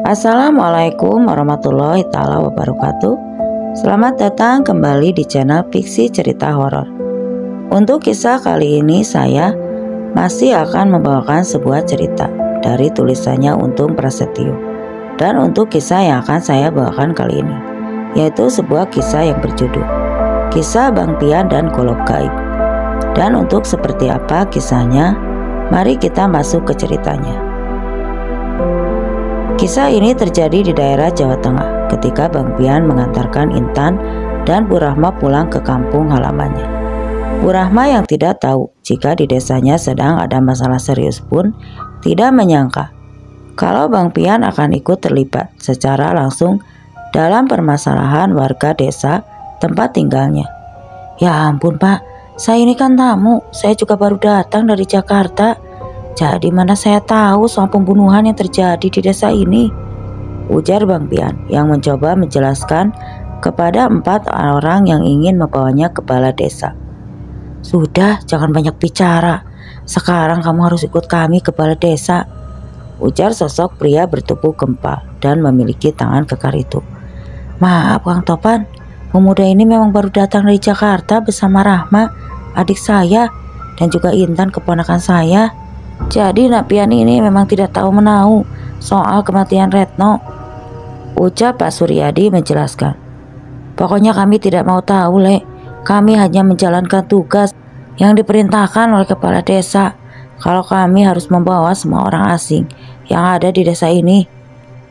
Assalamualaikum warahmatullahi taala wabarakatuh. Selamat datang kembali di channel Fiksi Cerita Horor. Untuk kisah kali ini saya masih akan membawakan sebuah cerita dari tulisannya Untung Prasetyo. Dan untuk kisah yang akan saya bawakan kali ini, yaitu sebuah kisah yang berjudul Kisah Bang Pian dan Golok Gaib. Dan untuk seperti apa kisahnya, mari kita masuk ke ceritanya. Kisah ini terjadi di daerah Jawa Tengah ketika Bang Pian mengantarkan Intan dan Bu Rahma pulang ke kampung halamannya. Bu Rahma yang tidak tahu jika di desanya sedang ada masalah serius pun tidak menyangka kalau Bang Pian akan ikut terlibat secara langsung dalam permasalahan warga desa tempat tinggalnya. Ya ampun Pak, saya ini kan tamu, saya juga baru datang dari Jakarta. Jadi mana saya tahu soal pembunuhan yang terjadi di desa ini, ujar Bang Pian yang mencoba menjelaskan kepada 4 orang yang ingin membawanya ke balai desa. Sudah, jangan banyak bicara. Sekarang kamu harus ikut kami ke balai desa, ujar sosok pria bertubuh gempal dan memiliki tangan kekar itu. Maaf Kang Topan, pemuda ini memang baru datang dari Jakarta bersama Rahma, adik saya, dan juga Intan keponakan saya. Jadi Nak Pian ini memang tidak tahu menahu soal kematian Retno, ucap Pak Suryadi menjelaskan. Pokoknya kami tidak mau tahu, Le. Kami hanya menjalankan tugas yang diperintahkan oleh kepala desa. Kalau kami harus membawa semua orang asing yang ada di desa ini,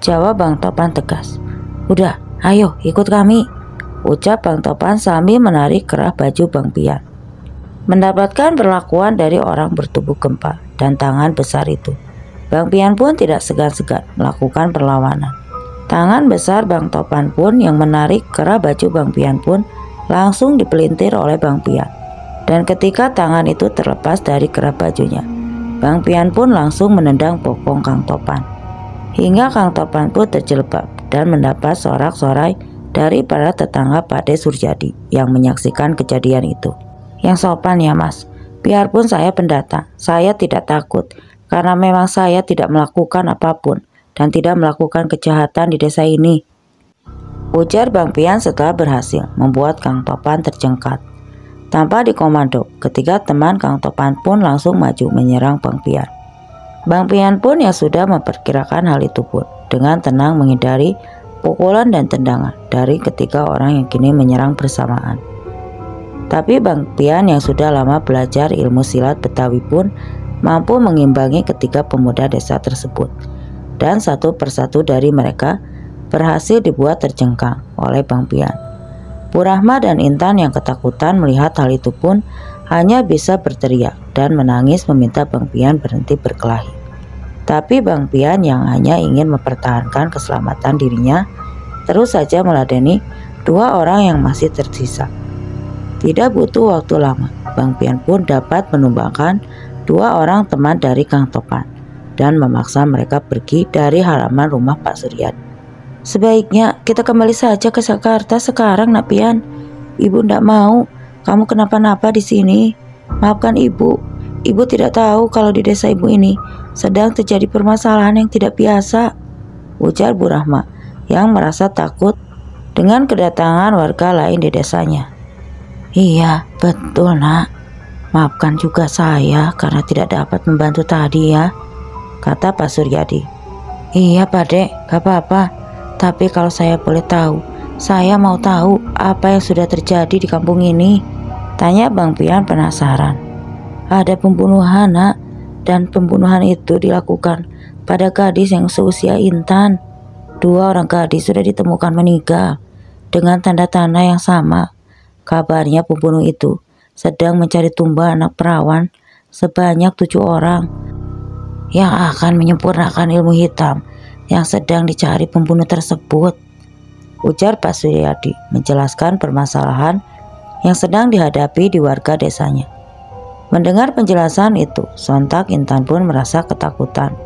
jawab Bang Topan tegas. Udah, ayo ikut kami, ucap Bang Topan sambil menarik kerah baju Bang Pian. Mendapatkan perlakuan dari orang bertubuh gempal dan tangan besar itu, Bang Pian pun tidak segan-segan melakukan perlawanan. Tangan besar Bang Topan pun yang menarik kerah baju Bang Pian pun langsung dipelintir oleh Bang Pian. Dan ketika tangan itu terlepas dari kerah bajunya, Bang Pian pun langsung menendang bokong Kang Topan, hingga Kang Topan pun terjebak dan mendapat sorak-sorai dari para tetangga Pak De Suryadi yang menyaksikan kejadian itu. Yang sopan ya Mas, biarpun saya pendatang, saya tidak takut karena memang saya tidak melakukan apapun dan tidak melakukan kejahatan di desa ini, ujar Bang Pian setelah berhasil membuat Kang Topan terjengkat. Tanpa dikomando, ketiga teman Kang Topan pun langsung maju menyerang Bang Pian. Bang Pian pun yang sudah memperkirakan hal itu pun dengan tenang menghindari pukulan dan tendangan dari ketiga orang yang kini menyerang bersamaan. Tapi Bang Pian yang sudah lama belajar ilmu silat Betawi pun mampu mengimbangi ketiga pemuda desa tersebut. Dan satu persatu dari mereka berhasil dibuat terjengkang oleh Bang Pian. Bu Rahma dan Intan yang ketakutan melihat hal itu pun hanya bisa berteriak dan menangis meminta Bang Pian berhenti berkelahi. Tapi Bang Pian yang hanya ingin mempertahankan keselamatan dirinya terus saja meladeni 2 orang yang masih tersisa. Tidak butuh waktu lama, Bang Pian pun dapat menumbangkan 2 orang teman dari Kang Topan dan memaksa mereka pergi dari halaman rumah Pak Suryadi. Sebaiknya kita kembali saja ke Jakarta sekarang, Nak Pian. Ibu tidak mau kamu kenapa-napa di sini. Maafkan ibu, ibu tidak tahu kalau di desa ibu ini sedang terjadi permasalahan yang tidak biasa, ujar Bu Rahma yang merasa takut dengan kedatangan warga lain di desanya. Iya, betul Nak. Maafkan juga saya karena tidak dapat membantu tadi ya, kata Pak Suryadi. Iya Pak Dek, gak apa-apa. Tapi kalau saya boleh tahu, saya mau tahu apa yang sudah terjadi di kampung ini, tanya Bang Pian penasaran. Ada pembunuhan Nak, dan pembunuhan itu dilakukan pada gadis yang seusia Intan. 2 orang gadis sudah ditemukan meninggal dengan tanda-tanda yang sama. Kabarnya pembunuh itu sedang mencari tumbal anak perawan sebanyak 7 orang yang akan menyempurnakan ilmu hitam yang sedang dicari pembunuh tersebut, ujar Pak Suryadi menjelaskan permasalahan yang sedang dihadapi di warga desanya. Mendengar penjelasan itu, sontak Intan pun merasa ketakutan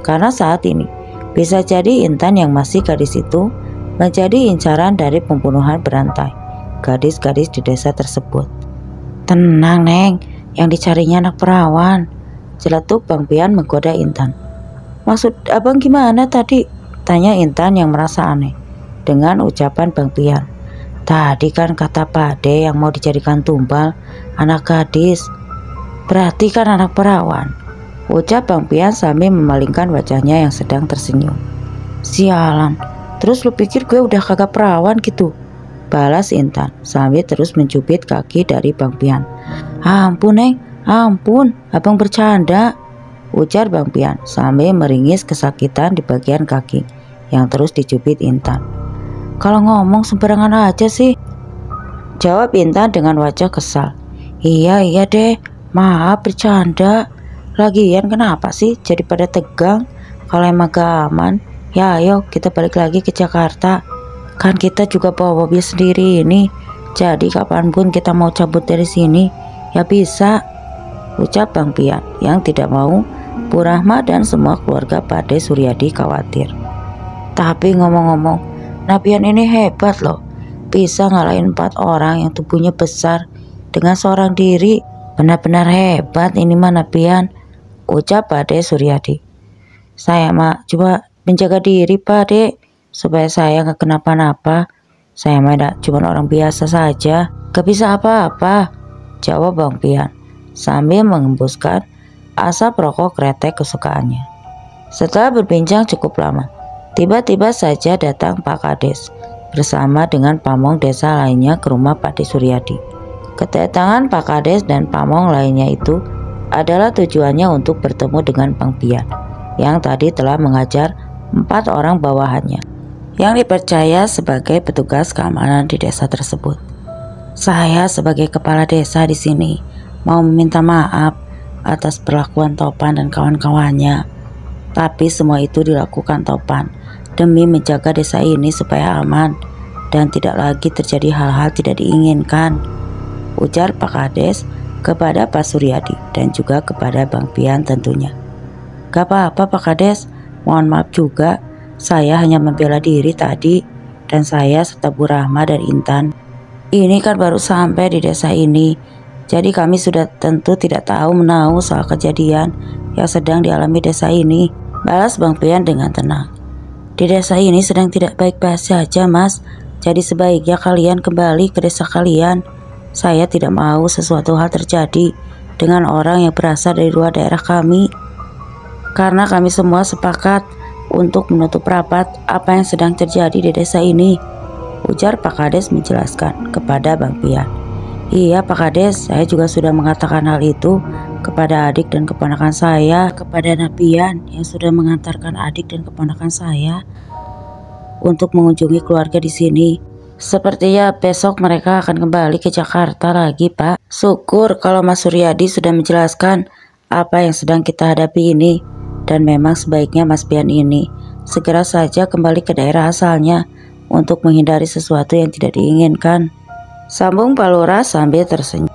karena saat ini bisa jadi Intan yang masih gadis itu menjadi incaran dari pembunuhan berantai gadis-gadis di desa tersebut. Tenang Neng, yang dicarinya anak perawan, celetuk Bang Pian menggoda Intan. Maksud abang gimana tadi? Tanya Intan yang merasa aneh dengan ucapan Bang Pian. Tadi kan kata Pade yang mau dijadikan tumbal anak gadis, berarti kan anak perawan, ucap Bang Pian sambil memalingkan wajahnya yang sedang tersenyum. Sialan, terus lu pikir gue udah kagak perawan gitu? Balas Intan sambil terus mencubit kaki dari Bang Pian. Ampun Neng, ampun, abang bercanda, ujar Bang Pian sambil meringis kesakitan di bagian kaki yang terus dicubit Intan. Kalau ngomong sembarangan aja sih, jawab Intan dengan wajah kesal. Iya deh, maaf bercanda. Lagian kenapa sih jadi pada tegang? Kalau emang gak aman, ya ayo kita balik lagi ke Jakarta. Kan kita juga bawa mobil sendiri ini, jadi kapanpun kita mau cabut dari sini ya bisa, ucap Bang Pian yang tidak mau Bu Rahma dan semua keluarga Pade Suryadi khawatir. Tapi ngomong-ngomong, Napian ini hebat loh, bisa ngalahin 4 orang yang tubuhnya besar dengan seorang diri. Benar-benar hebat ini mah Napian, ucap Pade Suryadi. Saya mah cuma menjaga diri Pade, supaya saya gak kenapa-napa. Saya mah cuma orang biasa saja, gak bisa apa-apa, jawab Bang Pian sambil mengembuskan asap rokok kretek kesukaannya. Setelah berbincang cukup lama, tiba-tiba saja datang Pak Kades bersama dengan pamong desa lainnya ke rumah Pade Suryadi. Kedatangan Pak Kades dan pamong lainnya itu adalah tujuannya untuk bertemu dengan Bang Pian yang tadi telah mengajar 4 orang bawahannya yang dipercaya sebagai petugas keamanan di desa tersebut. Saya sebagai kepala desa di sini mau meminta maaf atas perlakuan Topan dan kawan-kawannya. Tapi semua itu dilakukan Topan demi menjaga desa ini supaya aman dan tidak lagi terjadi hal-hal tidak diinginkan, ujar Pak Kades kepada Pak Suryadi dan juga kepada Bang Pian tentunya. Gak apa-apa Pak Kades, mohon maaf juga, saya hanya membela diri tadi dan saya serta Bu Rahma dan Intan. Ini kan baru sampai di desa ini, jadi kami sudah tentu tidak tahu menahu soal kejadian yang sedang dialami desa ini, balas Bang Pian dengan tenang. Di desa ini sedang tidak baik-baik saja Mas, jadi sebaiknya kalian kembali ke desa kalian. Saya tidak mau sesuatu hal terjadi dengan orang yang berasal dari luar daerah kami, karena kami semua sepakat untuk menutup rapat apa yang sedang terjadi di desa ini, ujar Pak Kades menjelaskan kepada Bang Pian. Iya Pak Kades, saya juga sudah mengatakan hal itu kepada adik dan keponakan saya, kepada Napian yang sudah mengantarkan adik dan keponakan saya untuk mengunjungi keluarga di sini. Sepertinya besok mereka akan kembali ke Jakarta lagi Pak. Syukur kalau Mas Suryadi sudah menjelaskan apa yang sedang kita hadapi ini, dan memang sebaiknya Mas Pian ini segera saja kembali ke daerah asalnya untuk menghindari sesuatu yang tidak diinginkan, sambung Pak Lurah sambil tersenyum.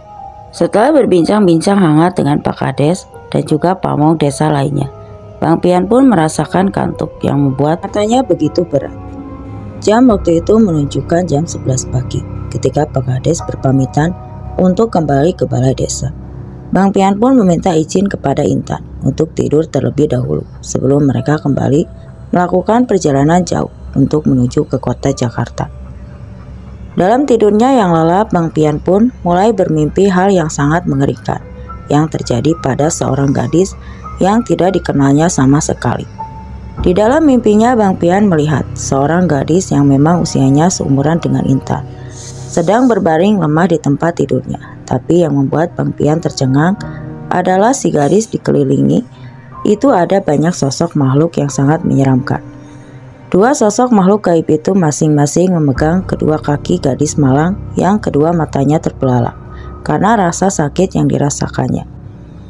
Setelah berbincang-bincang hangat dengan Pak Kades dan juga pamong desa lainnya, Bang Pian pun merasakan kantuk yang membuat matanya begitu berat. Jam waktu itu menunjukkan jam 11 pagi ketika Pak Kades berpamitan untuk kembali ke balai desa. Bang Pian pun meminta izin kepada Intan untuk tidur terlebih dahulu sebelum mereka kembali melakukan perjalanan jauh untuk menuju ke kota Jakarta. Dalam tidurnya yang lelap, Bang Pian pun mulai bermimpi hal yang sangat mengerikan yang terjadi pada seorang gadis yang tidak dikenalnya sama sekali. Di dalam mimpinya, Bang Pian melihat seorang gadis yang memang usianya seumuran dengan Intan sedang berbaring lemah di tempat tidurnya. Tapi yang membuat Bang Pian tercengang adalah si gadis dikelilingi itu ada banyak sosok makhluk yang sangat menyeramkan. 2 sosok makhluk gaib itu masing-masing memegang kedua kaki gadis malang yang kedua matanya terbelalak karena rasa sakit yang dirasakannya.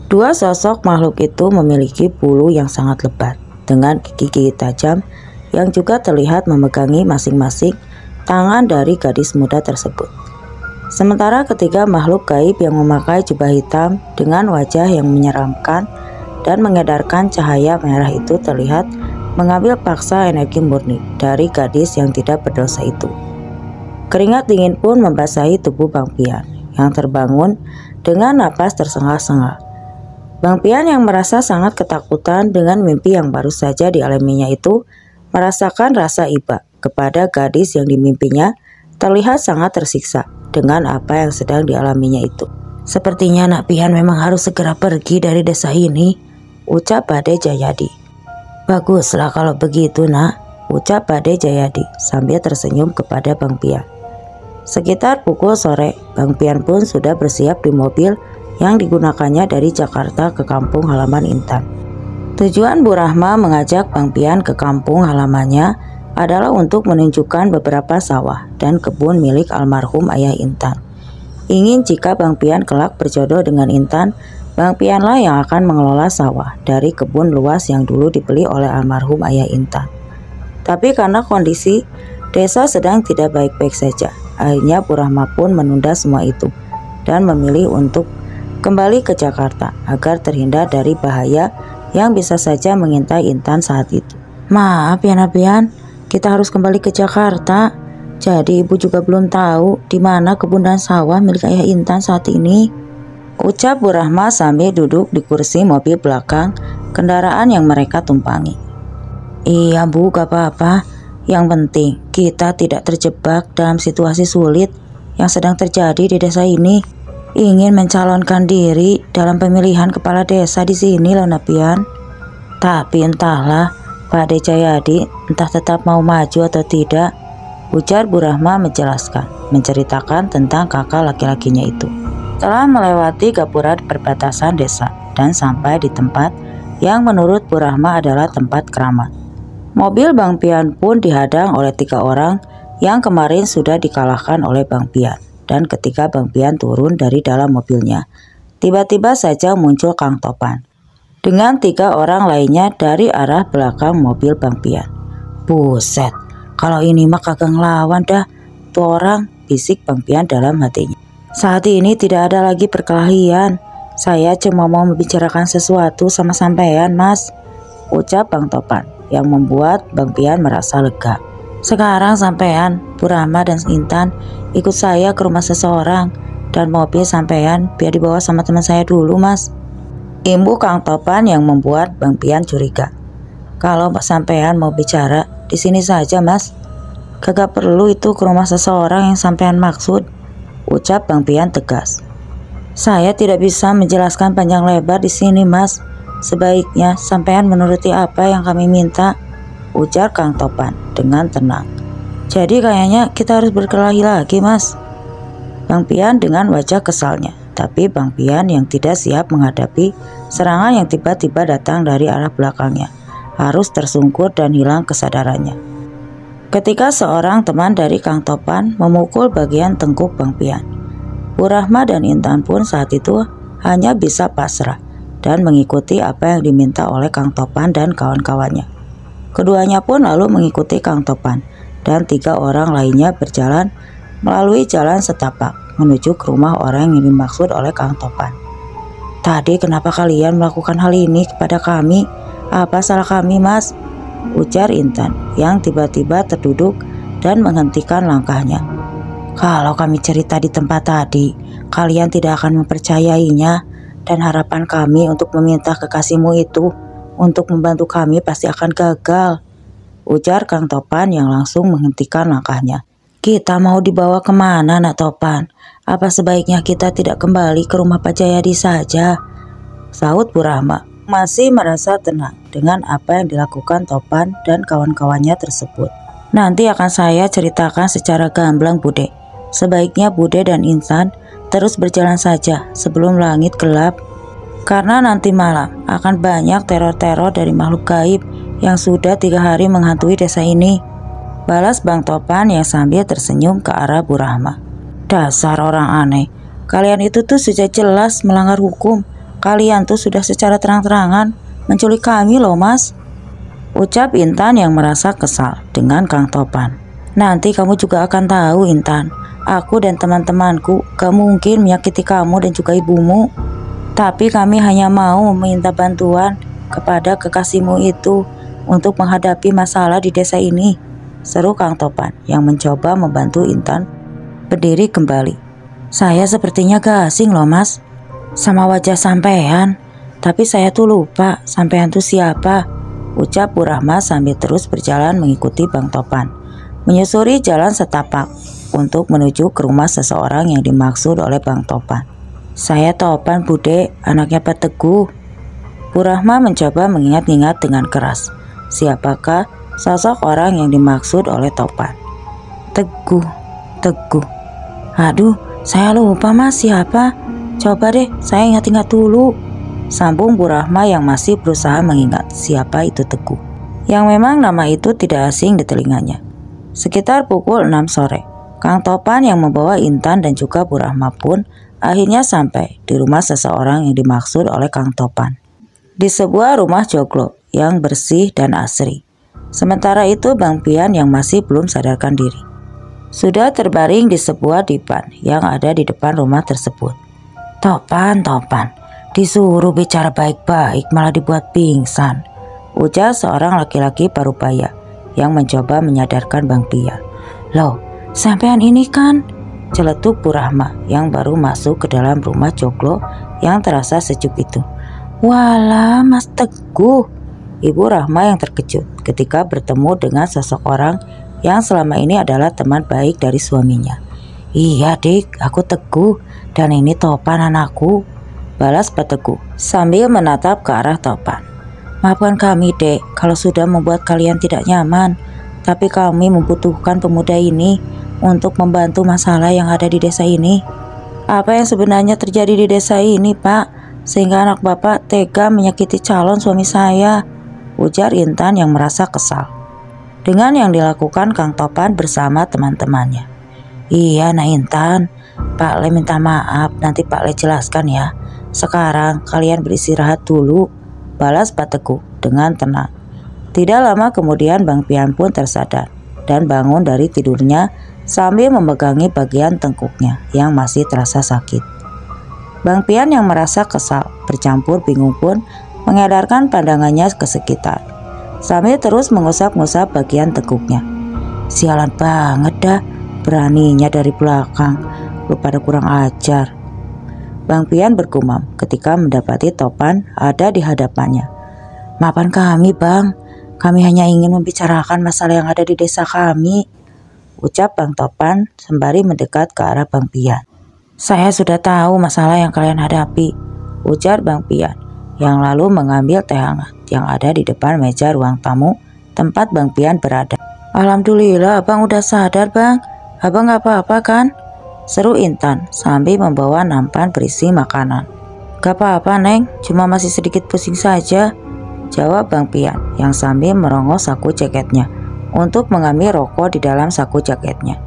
2 sosok makhluk itu memiliki bulu yang sangat lebat dengan gigi tajam yang juga terlihat memegangi masing-masing tangan dari gadis muda tersebut. Sementara ketiga makhluk gaib yang memakai jubah hitam dengan wajah yang menyeramkan dan mengedarkan cahaya merah itu terlihat mengambil paksa energi murni dari gadis yang tidak berdosa itu. Keringat dingin pun membasahi tubuh Bang Pian yang terbangun dengan napas tersengal-sengal. Bang Pian yang merasa sangat ketakutan dengan mimpi yang baru saja dialaminya itu Merasakan rasa iba kepada gadis yang dimimpinya, terlihat sangat tersiksa dengan apa yang sedang dialaminya itu. "Sepertinya Nak Pian memang harus segera pergi dari desa ini," ucap Bade Jayadi. "Baguslah kalau begitu, Nak," ucap Bade Jayadi sambil tersenyum kepada Bang Pian. Sekitar pukul sore, Bang Pian pun sudah bersiap di mobil yang digunakannya dari Jakarta ke kampung halaman Intan. Tujuan Bu Rahma mengajak Bang Pian ke kampung halamannya adalah untuk menunjukkan beberapa sawah dan kebun milik almarhum ayah Intan. Ingin jika Bang Pian kelak berjodoh dengan Intan, Bang Pianlah yang akan mengelola sawah dari kebun luas yang dulu dibeli oleh almarhum ayah Intan. Tapi karena kondisi desa sedang tidak baik-baik saja, akhirnya Bu Rahma pun menunda semua itu dan memilih untuk kembali ke Jakarta agar terhindar dari bahaya yang bisa saja mengintai Intan saat itu. "Maaf ya Nak Pian, kita harus kembali ke Jakarta. Jadi ibu juga belum tahu di mana kebun dan sawah milik ayah Intan saat ini," ucap Bu Rahma sambil duduk di kursi mobil belakang kendaraan yang mereka tumpangi. "Iya Bu, gak apa-apa. Yang penting kita tidak terjebak dalam situasi sulit yang sedang terjadi di desa ini. Ingin mencalonkan diri dalam pemilihan kepala desa di sini loh Nak Pian. Tapi entahlah Bade Jayadi entah tetap mau maju atau tidak," ujar Bu Rahma menceritakan tentang kakak laki-lakinya itu. Setelah melewati gapura perbatasan desa dan sampai di tempat yang menurut Bu Rahma adalah tempat keramat, mobil Bang Pian pun dihadang oleh 3 orang yang kemarin sudah dikalahkan oleh Bang Pian. Dan ketika Bang Pian turun dari dalam mobilnya, tiba-tiba saja muncul Kang Topan dengan 3 orang lainnya dari arah belakang mobil Bang Pian. "Buset, kalau ini mah kagak ngelawan dah tuh orang," bisik Bang Pian dalam hatinya. "Saat ini tidak ada lagi perkelahian. Saya cuma mau membicarakan sesuatu sama sampean, Mas," ucap Bang Topan yang membuat Bang Pian merasa lega. "Sekarang sampean, Bu Rahma dan Intan ikut saya ke rumah seseorang dan mobil sampean biar dibawa sama teman saya dulu, Mas," imbu Kang Topan yang membuat Bang Pian curiga. "Kalau sampean mau bicara di sini saja, Mas. Kagak perlu itu ke rumah seseorang yang sampean maksud," ucap Bang Pian tegas. "Saya tidak bisa menjelaskan panjang lebar di sini, Mas. Sebaiknya sampean menuruti apa yang kami minta," ujar Kang Topan dengan tenang. "Jadi kayaknya kita harus berkelahi lagi, Mas," Bang Pian dengan wajah kesalnya. Tapi Bang Pian yang tidak siap menghadapi serangan yang tiba-tiba datang dari arah belakangnya harus tersungkur dan hilang kesadarannya ketika seorang teman dari Kang Topan memukul bagian tengkuk Bang Pian. Bu Rahma dan Intan pun saat itu hanya bisa pasrah dan mengikuti apa yang diminta oleh Kang Topan dan kawan-kawannya. Keduanya pun lalu mengikuti Kang Topan dan 3 orang lainnya berjalan melalui jalan setapak menuju ke rumah orang yang dimaksud oleh Kang Topan. "Tadi kenapa kalian melakukan hal ini kepada kami? Apa salah kami, Mas?" ujar Intan yang tiba-tiba terduduk dan menghentikan langkahnya. "Kalau kami cerita di tempat tadi, kalian tidak akan mempercayainya dan harapan kami untuk meminta kekasihmu itu untuk membantu kami pasti akan gagal," ujar Kang Topan yang langsung menghentikan langkahnya. "Kita mau dibawa kemana, Nak Topan? Apa sebaiknya kita tidak kembali ke rumah Pak Jayadi saja?" sahut Bu Rahma, masih merasa tenang dengan apa yang dilakukan Topan dan kawan-kawannya tersebut. "Nanti akan saya ceritakan secara gamblang, Bude. Sebaiknya Bude dan Intan terus berjalan saja sebelum langit gelap, karena nanti malam akan banyak teror-teror dari makhluk gaib yang sudah 3 hari menghantui desa ini," balas Bang Topan yang sambil tersenyum ke arah Bu Rahma. "Dasar orang aneh, kalian itu tuh sudah jelas melanggar hukum. Kalian tuh sudah secara terang-terangan menculik kami loh, Mas," ucap Intan yang merasa kesal dengan Kang Topan. "Nanti kamu juga akan tahu, Intan. Aku dan teman-temanku gak mungkin menyakiti kamu dan juga ibumu. Tapi kami hanya mau meminta bantuan kepada kekasihmu itu untuk menghadapi masalah di desa ini," seru Kang Topan yang mencoba membantu Intan berdiri kembali. "Saya sepertinya gak asing loh, Mas, sama wajah sampean. Tapi saya tuh lupa sampean tuh siapa," ucap Bu Rahma sambil terus berjalan mengikuti Bang Topan, menyusuri jalan setapak untuk menuju ke rumah seseorang yang dimaksud oleh Bang Topan. "Saya Topan, Bude, anaknya Pak Teguh." Bu Rahma mencoba mengingat-ingat dengan keras. Siapakah sosok orang yang dimaksud oleh Topan? Teguh. Aduh, saya lupa Mas, siapa? Coba deh, saya ingat-ingat dulu. Sambung Bu Rahma yang masih berusaha mengingat siapa itu Teguh, yang memang nama itu tidak asing di telinganya. Sekitar pukul 6 sore, Kang Topan yang membawa Intan dan juga Bu Rahma pun akhirnya sampai di rumah seseorang yang dimaksud oleh Kang Topan. Di sebuah rumah joglo yang bersih dan asri. Sementara itu Bang Pian yang masih belum sadarkan diri sudah terbaring di sebuah dipan yang ada di depan rumah tersebut. Topan, disuruh bicara baik-baik malah dibuat pingsan, ujar seorang laki-laki parubaya yang mencoba menyadarkan Bang Pian. "Loh, sampean ini kan?" celetuk Bu Rahma yang baru masuk ke dalam rumah joglo yang terasa sejuk itu. "Walah, Mas Teguh." Ibu Rahma yang terkejut ketika bertemu dengan sosok orang yang selama ini adalah teman baik dari suaminya. "Iya Dik, aku Teguh dan ini Topan anakku," balas Pak Teguh sambil menatap ke arah Topan. "Maafkan kami Dek kalau sudah membuat kalian tidak nyaman, tapi kami membutuhkan pemuda ini untuk membantu masalah yang ada di desa ini." "Apa yang sebenarnya terjadi di desa ini Pak, sehingga anak Bapak tega menyakiti calon suami saya?" ujar Intan yang merasa kesal dengan yang dilakukan Kang Topan bersama teman-temannya. "Iya Nak Intan, Pak Le minta maaf, nanti Pak Le jelaskan ya. Sekarang kalian beristirahat dulu," balas Pak Teguh dengan tenang. Tidak lama kemudian Bang Pian pun tersadar dan bangun dari tidurnya sambil memegangi bagian tengkuknya yang masih terasa sakit. Bang Pian yang merasa kesal bercampur bingung pun mengedarkan pandangannya ke sekitar sambil terus mengusap-ngusap bagian tengkuknya. "Sialan banget dah, beraninya dari belakang, lu pada kurang ajar," Bang Pian bergumam ketika mendapati Topan ada di hadapannya. "Maafkan kami Bang, kami hanya ingin membicarakan masalah yang ada di desa kami," ucap Bang Topan sembari mendekat ke arah Bang Pian. "Saya sudah tahu masalah yang kalian hadapi," ujar Bang Pian yang lalu mengambil teh hangat yang ada di depan meja ruang tamu tempat Bang Pian berada. "Alhamdulillah Abang udah sadar Bang, Abang gak apa-apa kan?" seru Intan sambil membawa nampan berisi makanan. "Gak apa-apa Neng, cuma masih sedikit pusing saja," jawab Bang Pian yang sambil merongos saku jaketnya untuk mengambil rokok di dalam saku jaketnya.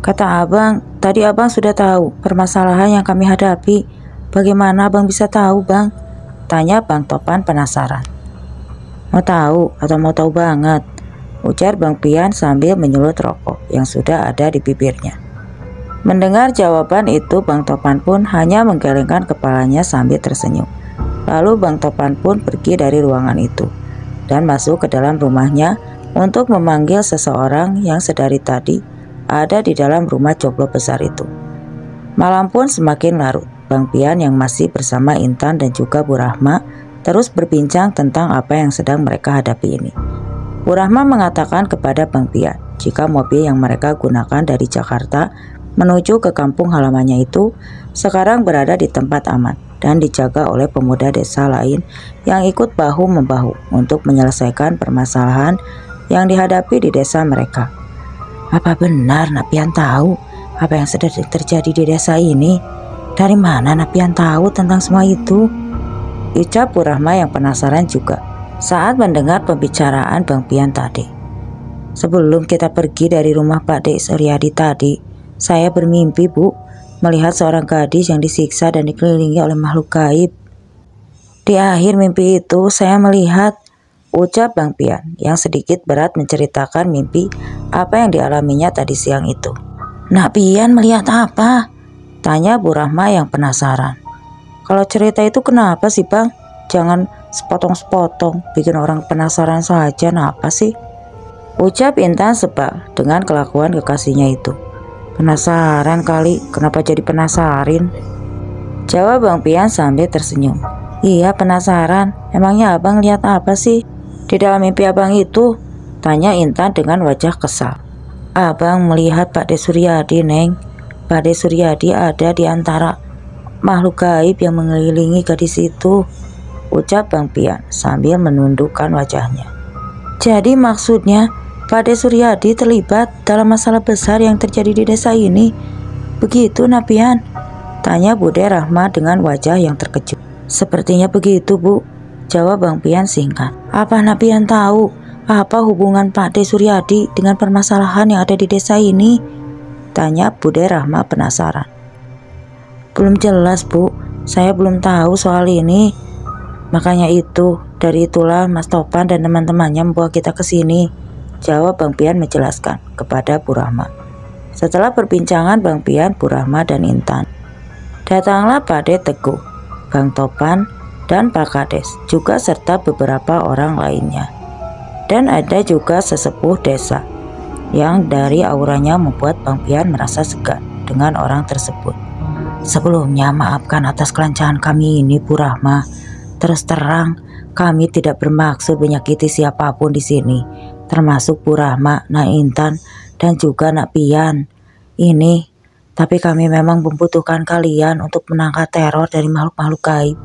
"Kata Abang, tadi Abang sudah tahu permasalahan yang kami hadapi. Bagaimana Abang bisa tahu Bang?" tanya Bang Topan penasaran. "Mau tahu atau mau tahu banget?" ujar Bang Pian sambil menyulut rokok yang sudah ada di bibirnya. Mendengar jawaban itu Bang Topan pun hanya menggelengkan kepalanya sambil tersenyum. Lalu Bang Topan pun pergi dari ruangan itu dan masuk ke dalam rumahnya untuk memanggil seseorang yang sedari tadi ada di dalam rumah joglo besar itu. Malam pun semakin larut. Bang Pian yang masih bersama Intan dan juga Bu Rahma terus berbincang tentang apa yang sedang mereka hadapi ini. Bu Rahma mengatakan kepada Bang Pian jika mobil yang mereka gunakan dari Jakarta menuju ke kampung halamannya itu sekarang berada di tempat aman dan dijaga oleh pemuda desa lain yang ikut bahu-membahu untuk menyelesaikan permasalahan yang dihadapi di desa mereka. "Apa benar Nak Pian tahu apa yang sedang terjadi di desa ini? Dari mana Nak Pian tahu tentang semua itu?" ucap Bu Rahma yang penasaran juga saat mendengar pembicaraan Bang Pian tadi. "Sebelum kita pergi dari rumah Pak Dek Suryadi tadi, saya bermimpi Bu, melihat seorang gadis yang disiksa dan dikelilingi oleh makhluk gaib. Di akhir mimpi itu saya melihat," ucap Bang Pian yang sedikit berat menceritakan mimpi apa yang dialaminya tadi siang itu. "Nak Pian melihat apa?" tanya Bu Rahma yang penasaran. "Kalau cerita itu kenapa sih Bang? Jangan sepotong-sepotong, bikin orang penasaran saja, apa sih?" ucap Intan sebal dengan kelakuan kekasihnya itu. "Penasaran kali, kenapa jadi penasarin?" jawab Bang Pian sambil tersenyum. "Iya penasaran, emangnya Abang lihat apa sih?" Di dalam mimpi abang itu, tanya Intan dengan wajah kesal. Abang melihat Pak De Suryadi, Neng. Pak De Suryadi ada di antara makhluk gaib yang mengelilingi gadis itu, ucap Bang Pian sambil menundukkan wajahnya. Jadi maksudnya Pak De Suryadi terlibat dalam masalah besar yang terjadi di desa ini, begitu Napian? Tanya Bude Rahma dengan wajah yang terkejut. Sepertinya begitu, Bu, jawab Bang Pian singkat. Apa Napian tahu apa hubungan Pak De Suryadi dengan permasalahan yang ada di desa ini? Tanya Bude Rahma penasaran. Belum jelas, Bu, saya belum tahu soal ini. Makanya dari itulah Mas Topan dan teman-temannya membawa kita ke sini, jawab Bang Pian menjelaskan kepada Bu Rahma. Setelah perbincangan Bang Pian, Bu Rahma dan Intan, datanglah Pak De Teguh, Bang Topan, dan Pak Kades, juga serta beberapa orang lainnya. Dan ada juga sesepuh desa yang dari auranya membuat Bang Pian merasa segan dengan orang tersebut. Sebelumnya maafkan atas kelancaran kami ini, Bu Rahma. Terus terang, kami tidak bermaksud menyakiti siapapun di sini, termasuk Bu Rahma, Nak Intan, dan juga Nak Pian. Tapi kami memang membutuhkan kalian untuk menangkap teror dari makhluk-makhluk gaib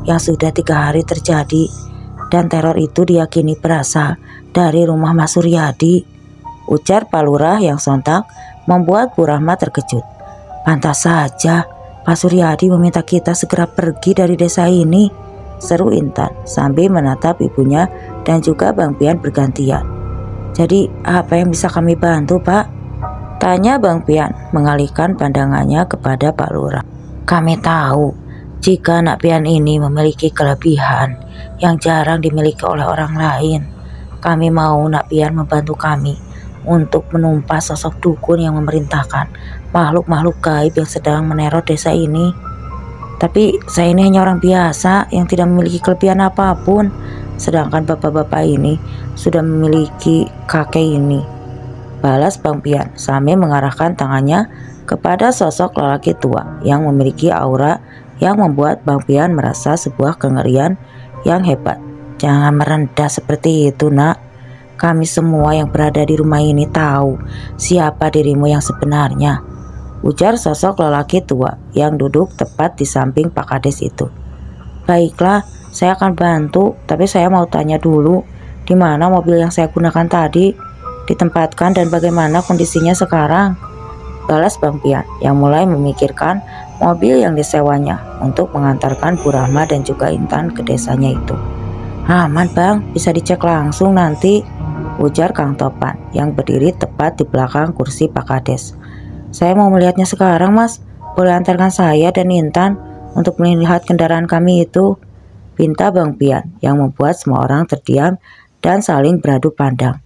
yang sudah 3 hari terjadi. Dan teror itu diyakini berasal dari rumah Mas Suryadi, ujar Pak Lurah yang sontak membuat Bu Rahma terkejut. Pantas saja Pak Suryadi meminta kita segera pergi dari desa ini, seru Intan sambil menatap ibunya dan juga Bang Pian bergantian. Jadi apa yang bisa kami bantu, Pak? Tanya Bang Pian mengalihkan pandangannya kepada Pak Lurah. Kami tahu jika Nak Pian ini memiliki kelebihan yang jarang dimiliki oleh orang lain. Kami mau Nak Pian membantu kami untuk menumpas sosok dukun yang memerintahkan makhluk-makhluk gaib yang sedang meneror desa ini. Tapi saya ini hanya orang biasa yang tidak memiliki kelebihan apapun, sedangkan bapak-bapak ini sudah memiliki kakek ini, balas Bang Pian sambil mengarahkan tangannya kepada sosok lelaki tua yang memiliki aura yang membuat Bang Pian merasa sebuah kengerian yang hebat. Jangan merendah seperti itu, Nak. Kami semua yang berada di rumah ini tahu siapa dirimu yang sebenarnya, ujar sosok lelaki tua yang duduk tepat di samping Pak Kades itu. Baiklah, saya akan bantu, tapi saya mau tanya dulu, di mana mobil yang saya gunakan tadi ditempatkan dan bagaimana kondisinya sekarang, balas Bang Pian yang mulai memikirkan mobil yang disewanya untuk mengantarkan Bu Rahma dan juga Intan ke desanya itu. Aman Bang, bisa dicek langsung nanti, ujar Kang Topan yang berdiri tepat di belakang kursi Pak Kades. Saya mau melihatnya sekarang, Mas. Boleh antarkan saya dan Intan untuk melihat kendaraan kami itu, pinta Bang Pian yang membuat semua orang terdiam dan saling beradu pandang.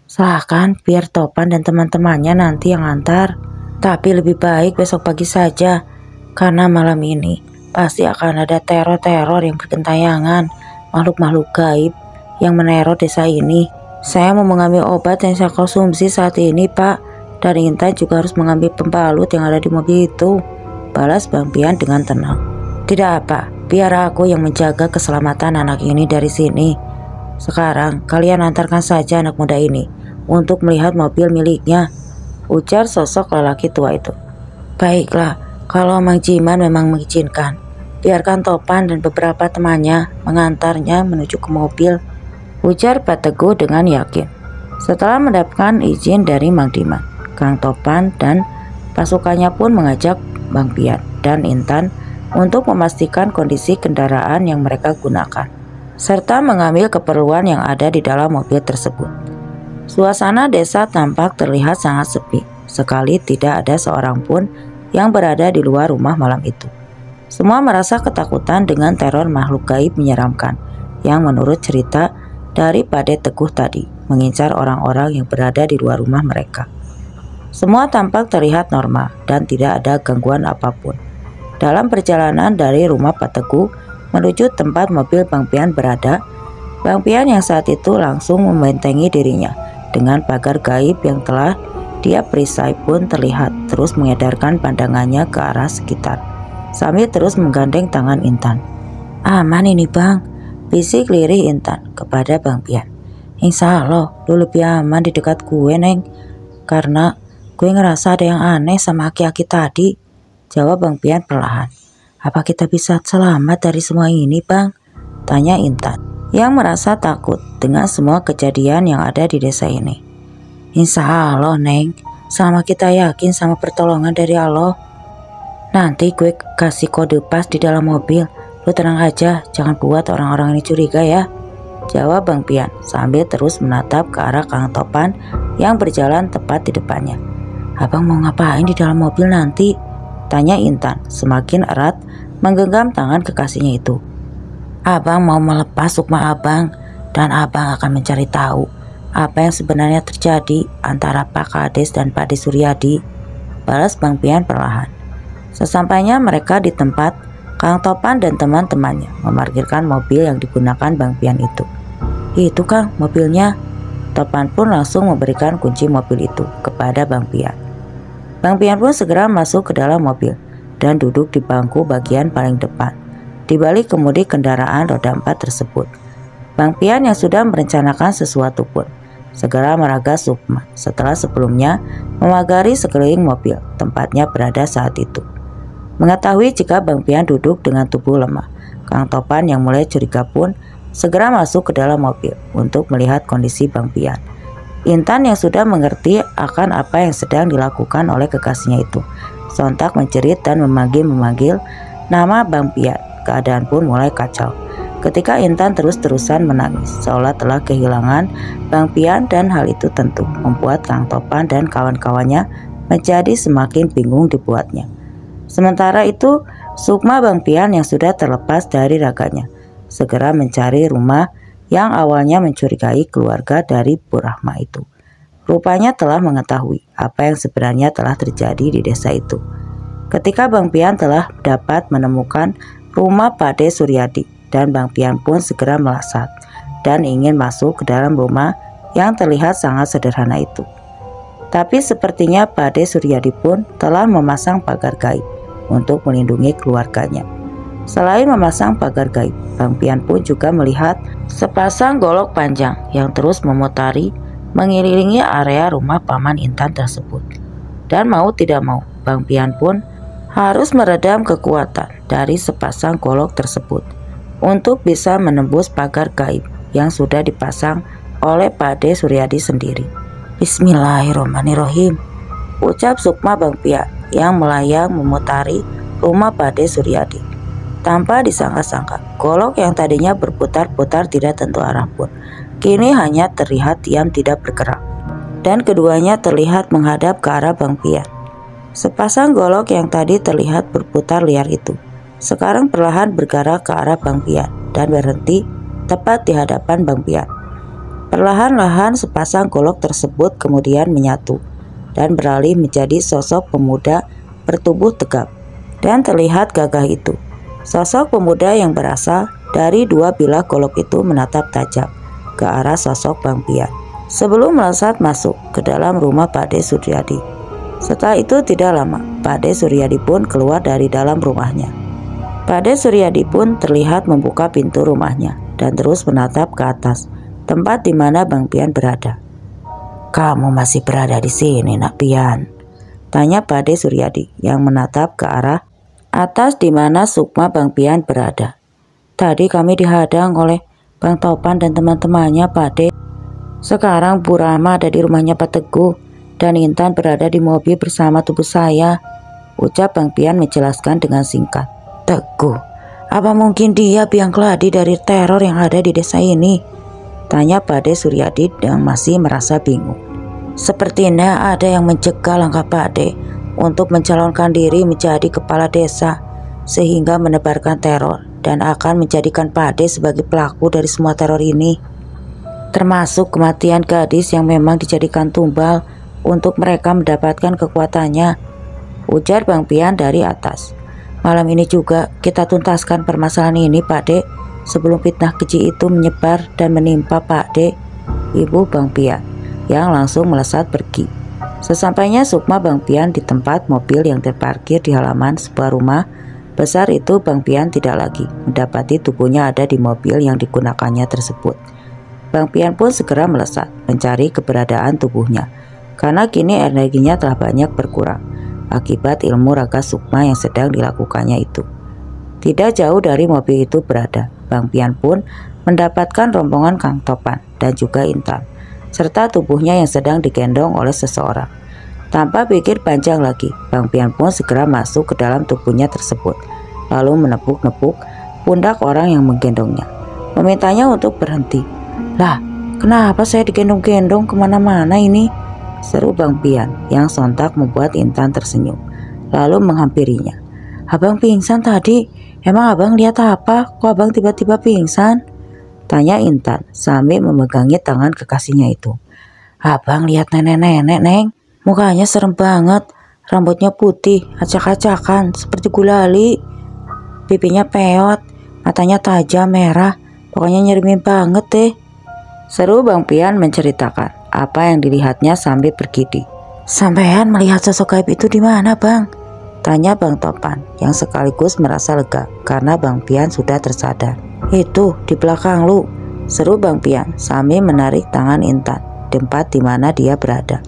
Silahkan, biar Topan dan teman-temannya nanti yang antar. Tapi lebih baik besok pagi saja, karena malam ini pasti akan ada teror-teror yang bergentayangan, makhluk-makhluk gaib yang meneror desa ini. Saya mau mengambil obat yang saya konsumsi saat ini, Pak, dan Intan juga harus mengambil pembalut yang ada di mobil itu, balas Bang Pian dengan tenang. Tidak apa, biar aku yang menjaga keselamatan anak ini dari sini. Sekarang kalian antarkan saja anak muda ini untuk melihat mobil miliknya, ujar sosok lelaki tua itu. Baiklah, kalau Mang Jiman memang mengizinkan, biarkan Topan dan beberapa temannya mengantarnya menuju ke mobil, ujar Pak Teguh dengan yakin. Setelah mendapatkan izin dari Mang Diman, Kang Topan dan pasukannya pun mengajak Bang Pian dan Intan untuk memastikan kondisi kendaraan yang mereka gunakan, serta mengambil keperluan yang ada di dalam mobil tersebut. Suasana desa tampak terlihat sangat sepi, sekali tidak ada seorang pun yang berada di luar rumah malam itu. Semua merasa ketakutan dengan teror makhluk gaib menyeramkan yang menurut cerita dari Pak De Teguh tadi mengincar orang-orang yang berada di luar rumah mereka. Semua tampak terlihat normal dan tidak ada gangguan apapun. Dalam perjalanan dari rumah Pak Teguh menuju tempat mobil Bang Pian berada, Bang Pian yang saat itu langsung membentengi dirinya dengan pagar gaib yang telah dia perisai pun terlihat terus mengedarkan pandangannya ke arah sekitar sambil terus menggandeng tangan Intan. Aman ini Bang, bisik lirih Intan kepada Bang Pian Insya Allah lu lebih aman di dekat gue, Neng. Karena gue ngerasa ada yang aneh sama aki-aki tadi, jawab Bang Pian perlahan. Apa kita bisa selamat dari semua ini, Bang? Tanya Intan, yang merasa takut dengan semua kejadian yang ada di desa ini. Insya Allah, Neng. Sama kita yakin sama pertolongan dari Allah. Nanti gue kasih kode pas di dalam mobil. Lu tenang aja, jangan buat orang-orang ini curiga ya, jawab Bang Pian sambil terus menatap ke arah Kang Topan yang berjalan tepat di depannya. Abang mau ngapain di dalam mobil nanti? Tanya Intan semakin erat menggenggam tangan kekasihnya itu. Abang mau melepas sukma abang dan abang akan mencari tahu apa yang sebenarnya terjadi antara Pak Kades dan Pak Suryadi, balas Bang Pian perlahan. Sesampainya mereka di tempat, Kang Topan dan teman-temannya memarkirkan mobil yang digunakan Bang Pian itu. Itu Kang mobilnya. Topan pun langsung memberikan kunci mobil itu kepada Bang Pian. Bang Pian pun segera masuk ke dalam mobil dan duduk di bangku bagian paling depan, di balik kemudi kendaraan roda 4 tersebut. Bang Pian yang sudah merencanakan sesuatu pun segera meragas sukma setelah sebelumnya memagari sekeliling mobil tempatnya berada saat itu. Mengetahui jika Bang Pian duduk dengan tubuh lemah, Kang Topan yang mulai curiga pun segera masuk ke dalam mobil untuk melihat kondisi Bang Pian. Intan yang sudah mengerti akan apa yang sedang dilakukan oleh kekasihnya itu sontak menjerit dan memanggil nama Bang Pian. Keadaan pun mulai kacau ketika Intan terus-terusan menangis seolah telah kehilangan Bang Pian, dan hal itu tentu membuat Kang Topan dan kawan-kawannya menjadi semakin bingung dibuatnya. Sementara itu, sukma Bang Pian yang sudah terlepas dari raganya segera mencari rumah yang awalnya mencurigai keluarga dari Bu Rahma itu. Rupanya telah mengetahui apa yang sebenarnya telah terjadi di desa itu. Ketika Bang Pian telah dapat menemukan rumah Pak Suryadi, dan Bang Pian pun segera melesat dan ingin masuk ke dalam rumah yang terlihat sangat sederhana itu. Tapi sepertinya Pak Suryadi pun telah memasang pagar gaib untuk melindungi keluarganya. Selain memasang pagar gaib, Bang Pian pun juga melihat sepasang golok panjang yang terus memutari mengelilingi area rumah Paman Intan tersebut. Dan mau tidak mau, Bang Pian pun harus meredam kekuatan dari sepasang golok tersebut untuk bisa menembus pagar gaib yang sudah dipasang oleh Pak Suryadi sendiri. Bismillahirrahmanirrahim, ucap sukma Bang Pian yang melayang memutari rumah Pak Suryadi. Tanpa disangka-sangka, golok yang tadinya berputar-putar tidak tentu arah pun kini hanya terlihat diam tidak bergerak, dan keduanya terlihat menghadap ke arah Bang Pian. Sepasang golok yang tadi terlihat berputar liar itu sekarang perlahan bergerak ke arah Bang Pian dan berhenti tepat di hadapan Bang Pian. Perlahan-lahan sepasang golok tersebut kemudian menyatu dan beralih menjadi sosok pemuda bertubuh tegap dan terlihat gagah itu. Sosok pemuda yang berasal dari dua bilah golok itu menatap tajam ke arah sosok Bang Pian sebelum melesat masuk ke dalam rumah Pak Suryadi. Setelah itu tidak lama, Pak Suryadi pun keluar dari dalam rumahnya. Pak Suryadi pun terlihat membuka pintu rumahnya dan terus menatap ke atas tempat di mana Bang Pian berada. Kamu masih berada di sini, Nak Pian? Tanya Pak Suryadi yang menatap ke arah atas di mana sukma Bang Pian berada. Tadi kami dihadang oleh Bang Topan dan teman-temannya, Pak De. Sekarang Bu Rahma ada di rumahnya Pak Teguh dan Intan berada di mobil bersama tubuh saya, ucap Bang Pian menjelaskan dengan singkat. Teguh, apa mungkin dia biang keladi dari teror yang ada di desa ini? Tanya Pak Suryadi yang masih merasa bingung. Sepertinya ada yang mencegah langkah Pak De untuk mencalonkan diri menjadi kepala desa sehingga menebarkan teror dan akan menjadikan Pak De sebagai pelaku dari semua teror ini, termasuk kematian gadis yang memang dijadikan tumbal untuk mereka mendapatkan kekuatannya, ujar Bang Pian dari atas. Malam ini juga kita tuntaskan permasalahan ini, Pak De, sebelum fitnah keji itu menyebar dan menimpa Pak De, ibu Bang Pian, yang langsung melesat pergi. Sesampainya sukma Bang Pian di tempat mobil yang terparkir di halaman sebuah rumah besar itu, Bang Pian tidak lagi mendapati tubuhnya ada di mobil yang digunakannya tersebut. Bang Pian pun segera melesat mencari keberadaan tubuhnya, karena kini energinya telah banyak berkurang akibat ilmu raga sukma yang sedang dilakukannya itu. Tidak jauh dari mobil itu berada, Bang Pian pun mendapatkan rombongan Kang Topan dan juga Intan, serta tubuhnya yang sedang digendong oleh seseorang. Tanpa pikir panjang lagi, Bang Pian pun segera masuk ke dalam tubuhnya tersebut, lalu menepuk-nepuk pundak orang yang menggendongnya, memintanya untuk berhenti. "Lah, kenapa saya digendong-gendong kemana-mana ini?" seru Bang Pian yang sontak membuat Intan tersenyum, lalu menghampirinya. "Abang pingsan tadi. Emang abang lihat apa? Kok abang tiba-tiba pingsan?" tanya Intan sambil memegangi tangan kekasihnya itu. "Abang lihat nenek-nenek, Neng. Mukanya serem banget. Rambutnya putih, acak-acakan seperti gulali. Pipinya peot, matanya tajam merah. Pokoknya nyerimin banget deh," seru Bang Pian menceritakan apa yang dilihatnya sambil bergidik. "Sampean melihat sosok gaib itu di mana, Bang?" tanya Bang Topan yang sekaligus merasa lega karena Bang Pian sudah tersadar. "Itu di belakang lu," seru Bang Pian sambil menarik tangan Intan tempat di mana dia berada.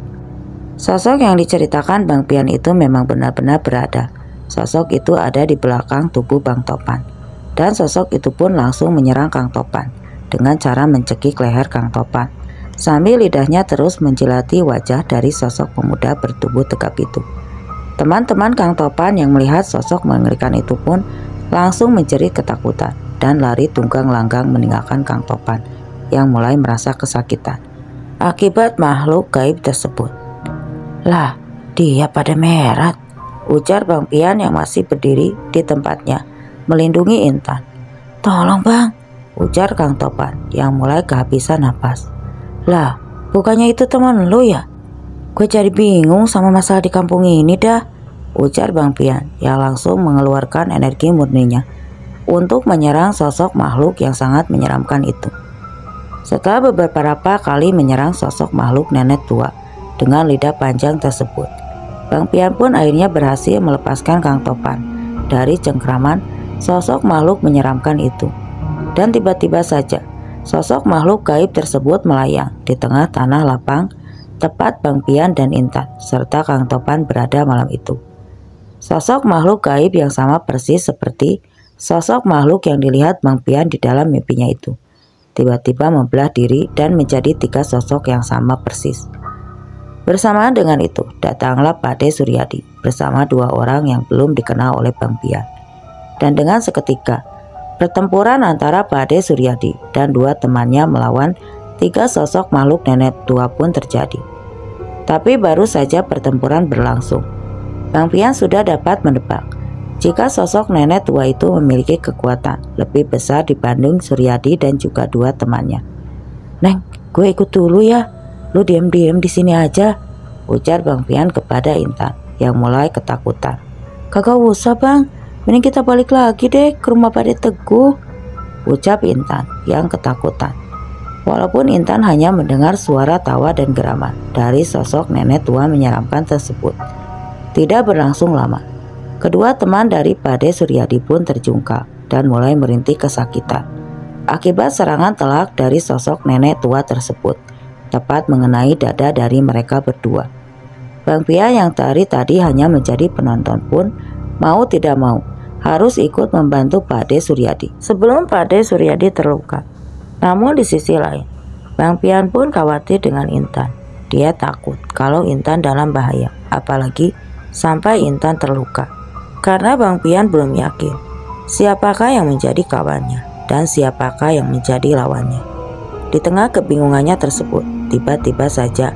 Sosok yang diceritakan Bang Pian itu memang benar-benar berada. Sosok itu ada di belakang tubuh Bang Topan, dan sosok itu pun langsung menyerang Kang Topan dengan cara mencekik leher Kang Topan, sambil lidahnya terus menjilati wajah dari sosok pemuda bertubuh tegap itu. Teman-teman Kang Topan yang melihat sosok mengerikan itu pun langsung menjerit ketakutan dan lari tunggang langgang meninggalkan Kang Topan yang mulai merasa kesakitan akibat makhluk gaib tersebut. "Lah, dia pada merat," ujar Bang Pian yang masih berdiri di tempatnya melindungi Intan. "Tolong Bang," ujar Kang Topan yang mulai kehabisan napas. "Lah, bukannya itu teman lu ya? Gue jadi bingung sama masalah di kampung ini dah," ujar Bang Pian yang langsung mengeluarkan energi murninya untuk menyerang sosok makhluk yang sangat menyeramkan itu. Setelah beberapa kali menyerang sosok makhluk nenek tua dengan lidah panjang tersebut, Bang Pian pun akhirnya berhasil melepaskan Kang Topan dari cengkraman sosok makhluk menyeramkan itu. Dan tiba-tiba saja sosok makhluk gaib tersebut melayang di tengah tanah lapang tepat Bang Pian dan Intan serta Kang Topan berada malam itu. Sosok makhluk gaib yang sama persis seperti sosok makhluk yang dilihat Bang Pian di dalam mimpinya itu tiba-tiba membelah diri dan menjadi 3 sosok yang sama persis. Bersamaan dengan itu, datanglah Pade Suryadi bersama 2 orang yang belum dikenal oleh Bang Pian. Dan dengan seketika, pertempuran antara Pade Suryadi dan 2 temannya melawan 3 sosok makhluk nenek tua pun terjadi. Tapi baru saja pertempuran berlangsung, Bang Pian sudah dapat menebak jika sosok nenek tua itu memiliki kekuatan lebih besar dibanding Suryadi dan juga 2 temannya. "Neng, gue ikut dulu ya. Lu diam-diam di sini aja," ujar Bang Pian kepada Intan yang mulai ketakutan. "Kagak usah Bang, mending kita balik lagi deh ke rumah Pade Teguh," ucap Intan yang ketakutan. Walaupun Intan hanya mendengar suara tawa dan geraman dari sosok nenek tua menyeramkan tersebut. Tidak berlangsung lama, kedua teman dari Pade Suryadi pun terjungkal dan mulai merintih kesakitan akibat serangan telak dari sosok nenek tua tersebut tepat mengenai dada dari mereka berdua. Bang Pian yang dari tadi hanya menjadi penonton pun mau tidak mau harus ikut membantu Pade Suryadi sebelum Pade Suryadi terluka. Namun di sisi lain, Bang Pian pun khawatir dengan Intan. Dia takut kalau Intan dalam bahaya, apalagi sampai Intan terluka. Karena Bang Pian belum yakin siapakah yang menjadi kawannya dan siapakah yang menjadi lawannya. Di tengah kebingungannya tersebut, tiba-tiba saja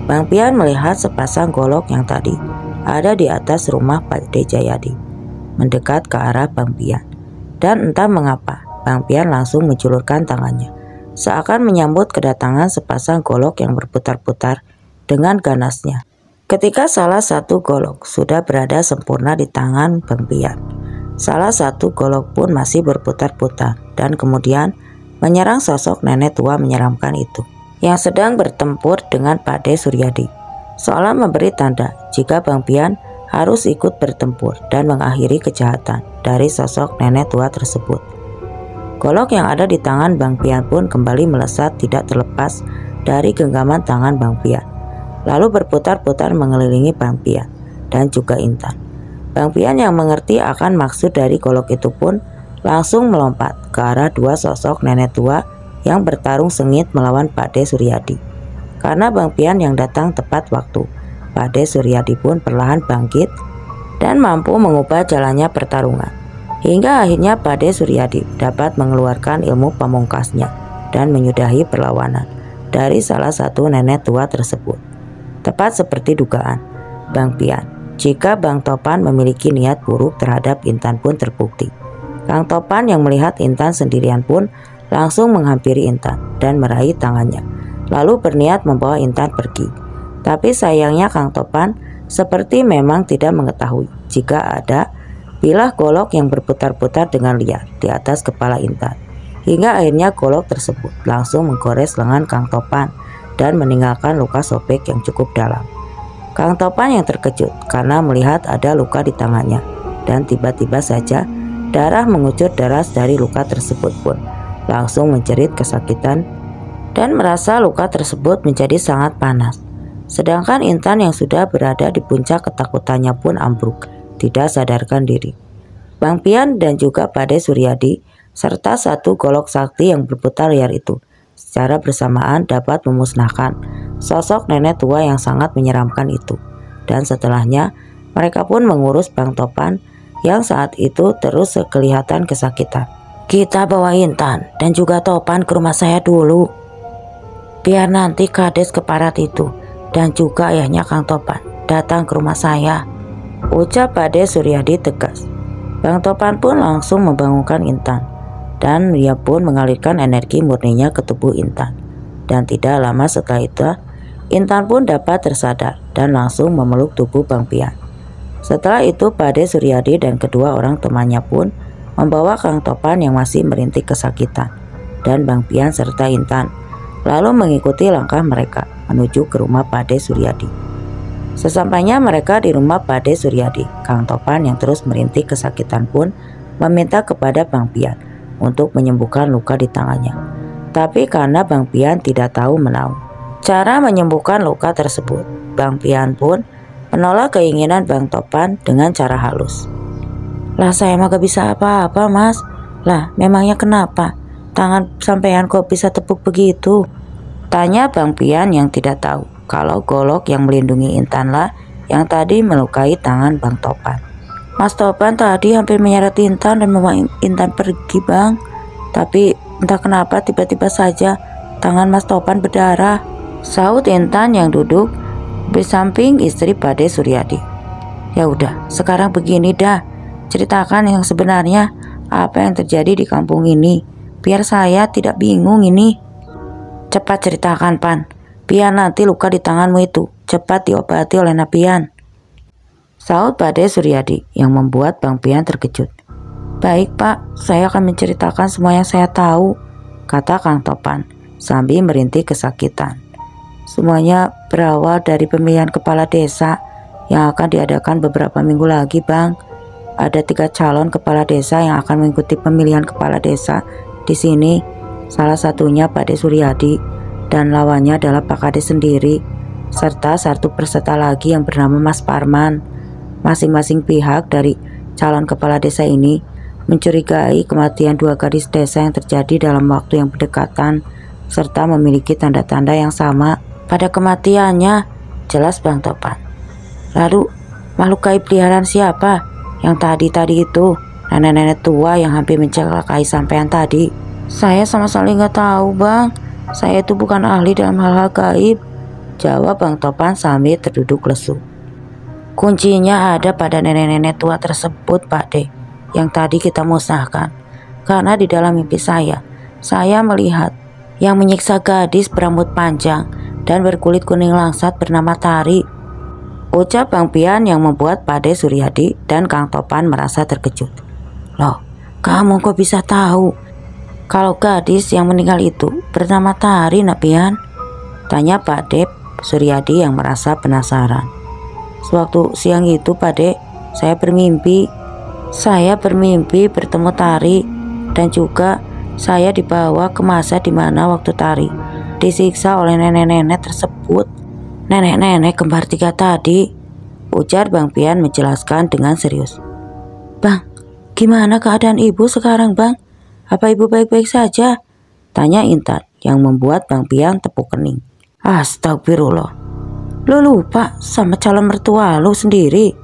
Bang Pian melihat sepasang golok yang tadi ada di atas rumah Pade Jayadi mendekat ke arah Bang Pian. Dan entah mengapa Bang Pian langsung menjulurkan tangannya seakan menyambut kedatangan sepasang golok yang berputar-putar dengan ganasnya. Ketika salah satu golok sudah berada sempurna di tangan Bang Pian, salah satu golok pun masih berputar-putar dan kemudian menyerang sosok nenek tua menyeramkan itu yang sedang bertempur dengan Pade Suryadi, seolah memberi tanda jika Bang Pian harus ikut bertempur dan mengakhiri kejahatan dari sosok nenek tua tersebut. Golok yang ada di tangan Bang Pian pun kembali melesat tidak terlepas dari genggaman tangan Bang Pian, lalu berputar-putar mengelilingi Bang Pian dan juga Intan. Bang Pian yang mengerti akan maksud dari golok itu pun langsung melompat ke arah dua sosok nenek tua yang bertarung sengit melawan Pak De Suryadi. Karena Bang Pian yang datang tepat waktu, Pak De Suryadi pun perlahan bangkit dan mampu mengubah jalannya pertarungan. Hingga akhirnya Pak De Suryadi dapat mengeluarkan ilmu pamungkasnya dan menyudahi perlawanan dari salah satu nenek tua tersebut. Tepat seperti dugaan Bang Pian, jika Bang Topan memiliki niat buruk terhadap Intan pun terbukti. Kang Topan yang melihat Intan sendirian pun langsung menghampiri Intan dan meraih tangannya, lalu berniat membawa Intan pergi. Tapi sayangnya Kang Topan seperti memang tidak mengetahui jika ada bilah golok yang berputar-putar dengan liar di atas kepala Intan. Hingga akhirnya golok tersebut langsung menggores lengan Kang Topan dan meninggalkan luka sobek yang cukup dalam. Kang Topan yang terkejut karena melihat ada luka di tangannya, dan tiba-tiba saja darah mengucur deras dari luka tersebut pun langsung menjerit kesakitan dan merasa luka tersebut menjadi sangat panas. Sedangkan Intan yang sudah berada di puncak ketakutannya pun ambruk, tidak sadarkan diri. Bang Pian dan juga Pak De Suryadi serta satu golok sakti yang berputar liar itu secara bersamaan dapat memusnahkan sosok nenek tua yang sangat menyeramkan itu. Dan setelahnya mereka pun mengurus Bang Topan yang saat itu terus kelihatan kesakitan. Kita bawa Intan dan juga Topan ke rumah saya dulu, biar nanti Kades Keparat itu dan juga ayahnya Kang Topan datang ke rumah saya, ucap Pak De Suryadi tegas. Bang Topan pun langsung membangunkan Intan dan dia pun mengalirkan energi murninya ke tubuh Intan. Dan tidak lama setelah itu Intan pun dapat tersadar dan langsung memeluk tubuh Bang Pian. Setelah itu Pak De Suryadi dan kedua orang temannya pun membawa Kang Topan yang masih merintih kesakitan dan Bang Pian serta Intan lalu mengikuti langkah mereka menuju ke rumah Pak De Suryadi. Sesampainya mereka di rumah Pak De Suryadi, Kang Topan yang terus merintih kesakitan pun meminta kepada Bang Pian untuk menyembuhkan luka di tangannya. Tapi karena Bang Pian tidak tahu menahu cara menyembuhkan luka tersebut, Bang Pian pun menolak keinginan Bang Topan dengan cara halus. Lah saya mah gak bisa apa-apa mas. Lah memangnya kenapa? Tangan sampean kok bisa tepuk begitu? Tanya Bang Pian yang tidak tahu kalau golok yang melindungi Intan lah yang tadi melukai tangan Bang Topan. Mas Topan tadi hampir menyeret Intan dan membawa Intan pergi bang. Tapi entah kenapa tiba-tiba saja tangan Mas Topan berdarah, sahut Intan yang duduk bersamping istri Pak De Suryadi. Ya udah, sekarang begini dah, ceritakan yang sebenarnya apa yang terjadi di kampung ini, biar saya tidak bingung ini. Cepat ceritakan Pan, biar nanti luka di tanganmu itu cepat diobati oleh Napian, sahut Pak De Suryadi yang membuat Bang Pian terkejut. Baik Pak, saya akan menceritakan semua yang saya tahu, kata Kang Topan sambil merintih kesakitan. Semuanya berawal dari pemilihan kepala desa yang akan diadakan beberapa minggu lagi Bang. Ada 3 calon kepala desa yang akan mengikuti pemilihan kepala desa di sini. Salah satunya Pak De Suryadi dan lawannya adalah Pak Kades sendiri, serta satu peserta lagi yang bernama Mas Parman. Masing-masing pihak dari calon kepala desa ini mencurigai kematian 2 gadis desa yang terjadi dalam waktu yang berdekatan, serta memiliki tanda-tanda yang sama pada kematiannya, jelas Bang Topan. Lalu makhluk gaib peliharaan siapa yang tadi itu? Nenek-nenek tua yang hampir mencelakai sampean tadi? Saya sama sekali nggak tahu bang, saya itu bukan ahli dalam hal-hal gaib, jawab Bang Topan sambil terduduk lesu. Kuncinya ada pada nenek-nenek tua tersebut Pak De, yang tadi kita musnahkan. Karena di dalam mimpi saya melihat yang menyiksa gadis berambut panjang dan berkulit kuning langsat bernama Tari, ucap Bang Pian yang membuat Pak De Suryadi dan Kang Topan merasa terkejut. Loh, kamu kok bisa tahu kalau gadis yang meninggal itu bernama Tari, Napian? Tanya Pak De Suryadi yang merasa penasaran. Sewaktu siang itu Pak De, saya bermimpi bertemu Tari dan juga Saya dibawa ke masa di mana waktu tari disiksa oleh nenek-nenek tersebut. Nenek-nenek kembar 3 tadi, ujar Bang Pian menjelaskan dengan serius. Bang, gimana keadaan ibu sekarang bang? Apa ibu baik-baik saja? Tanya Intan yang membuat Bang Pian tepuk kening. Astagfirullah, lo lupa sama calon mertua lo sendiri?